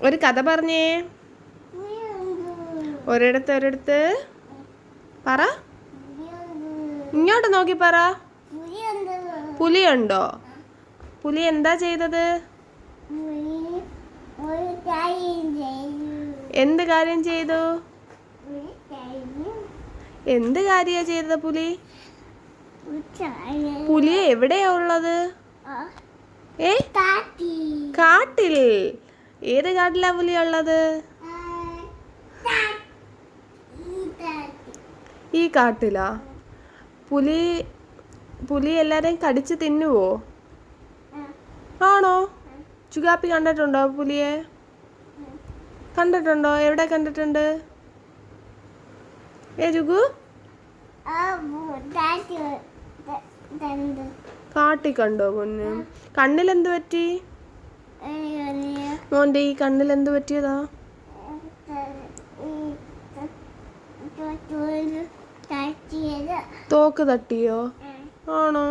ഒരു കഥ പറഞ്ഞേ. ഒരിടത്ത് പറ. ഇങ്ങോട്ട് നോക്കി പറ. പുലിയുണ്ടോ? പുലി എന്താ ചെയ്തത്? എന്ത് കാര്യം ചെയ്തു? എന്ത് കാര്യാ ചെയ്തത് പുലി? പുലി എവിടെയാ ഉള്ളത്? കാട്ടിൽ. ഏത് കാട്ടിലാ പുലി ഉള്ളത്? ഈ കാട്ടിലാ. പുലി എല്ലാരെയും കടിച്ച് തിന്നുവോ? ആണോ? ചുഗാപ്പി കണ്ടിട്ടുണ്ടോ പുലിയെ? കണ്ടിട്ടുണ്ടോ? എവിടെ കണ്ടിട്ടുണ്ട്? ചുഗു കാട്ടി കണ്ടോ പൊന്ന്? കണ്ണിലെന്ത് പറ്റി മോന്റെ? ഈ കണ്ണിലെന്ത് പറ്റിയതാ? തോക്ക് തട്ടിയോ? ആണോ?